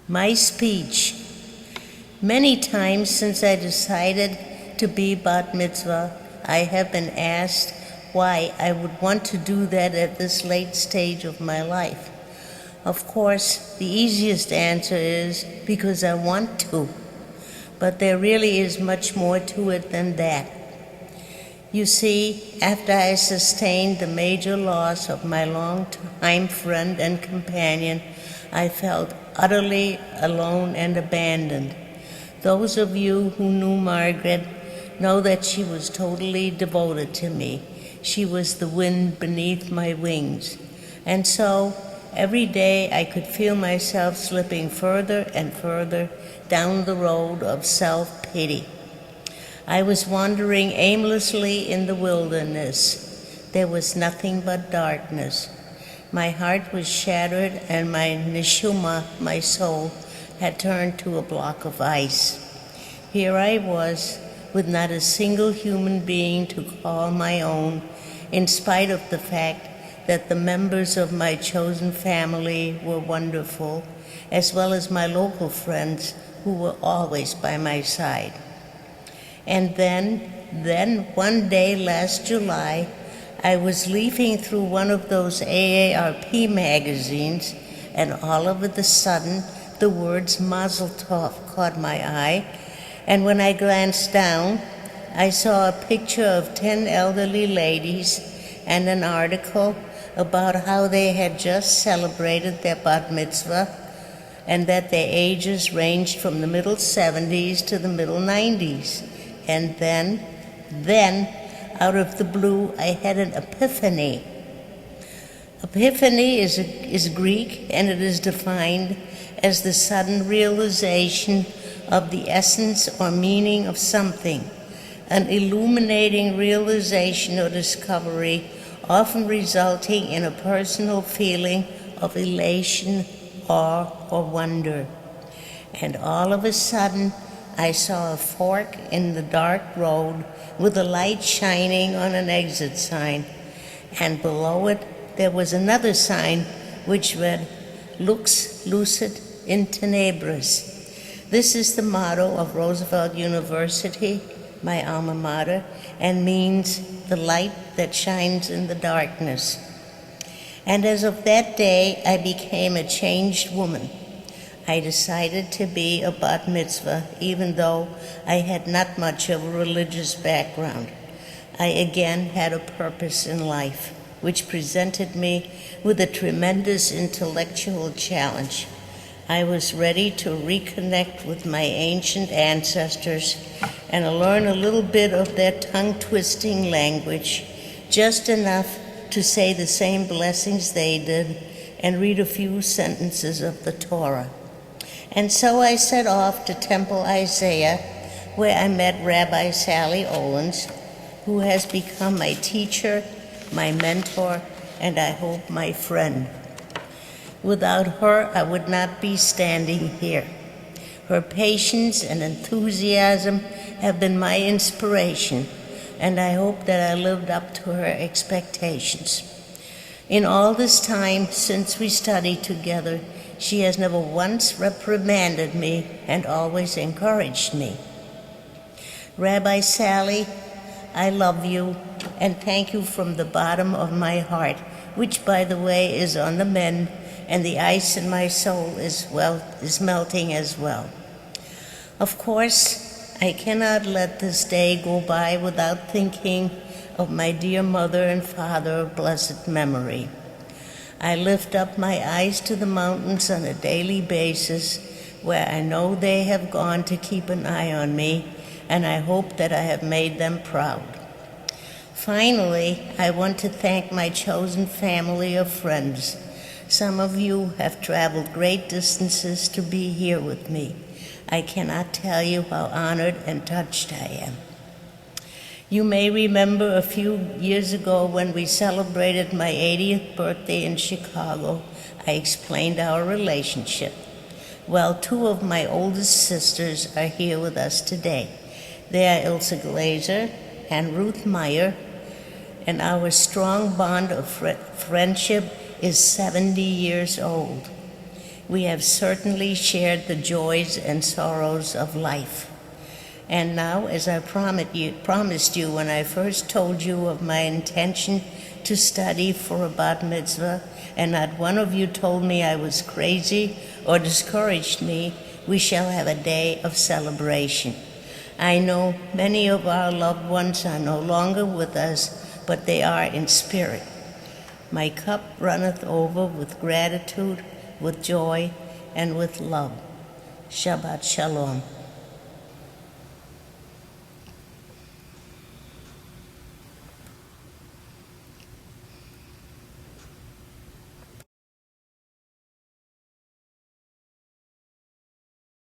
My speech. Many times since I decided to be bat mitzvah, I have been asked why I would want to do that at this late stage of my life. Of course, the easiest answer is because I want to, but there really is much more to it than that. You see, after I sustained the major loss of my longtime friend and companion, I felt utterly alone and abandoned. Those of you who knew Margaret know that she was totally devoted to me. She was the wind beneath my wings. And so, every day I could feel myself slipping further and further down the road of self-pity. I was wandering aimlessly in the wilderness. There was nothing but darkness. My heart was shattered and my neshama, my soul, had turned to a block of ice. Here I was, with not a single human being to call my own, in spite of the fact that the members of my chosen family were wonderful, as well as my local friends who were always by my side. And then one day last July, I was leafing through one of those AARP magazines, and all of a sudden, the words Mazel Tov caught my eye, and when I glanced down, I saw a picture of 10 elderly ladies and an article about how they had just celebrated their bat mitzvah and that their ages ranged from the middle 70s to the middle 90s. And then, out of the blue, I had an epiphany. Epiphany is Greek, and it is defined as the sudden realization of the essence or meaning of something, an illuminating realization or discovery, often resulting in a personal feeling of elation, awe, or wonder. And all of a sudden, I saw a fork in the dark road with a light shining on an exit sign, and below it there was another sign which read, Lux lucid in tenebris. This is the motto of Roosevelt University, my alma mater, and means the light that shines in the darkness. And as of that day, I became a changed woman. I decided to be a bat mitzvah, even though I had not much of a religious background. I again had a purpose in life, which presented me with a tremendous intellectual challenge. I was ready to reconnect with my ancient ancestors and learn a little bit of their tongue-twisting language, just enough to say the same blessings they did and read a few sentences of the Torah. And so I set off to Temple Isaiah, where I met Rabbi Sally Owens, who has become my teacher, my mentor, and I hope my friend. Without her, I would not be standing here. Her patience and enthusiasm have been my inspiration, and I hope that I lived up to her expectations. In all this time since we studied together, she has never once reprimanded me and always encouraged me. Rabbi Sally, I love you and thank you from the bottom of my heart, which, by the way, is on the mend, and the ice in my soul is melting as well. Of course, I cannot let this day go by without thinking of my dear mother and father of blessed memory. I lift up my eyes to the mountains on a daily basis, where I know they have gone to keep an eye on me, and I hope that I have made them proud. Finally, I want to thank my chosen family of friends. Some of you have traveled great distances to be here with me. I cannot tell you how honored and touched I am. You may remember a few years ago when we celebrated my 80th birthday in Chicago, I explained our relationship. Well, two of my oldest sisters are here with us today. They are Ilse Glazer and Ruth Meyer, and our strong bond of friendship is 70 years old. We have certainly shared the joys and sorrows of life. And now, as I promised you when I first told you of my intention to study for a bat mitzvah, and not one of you told me I was crazy or discouraged me, we shall have a day of celebration. I know many of our loved ones are no longer with us, but they are in spirit. My cup runneth over with gratitude, with joy, and with love. Shabbat Shalom.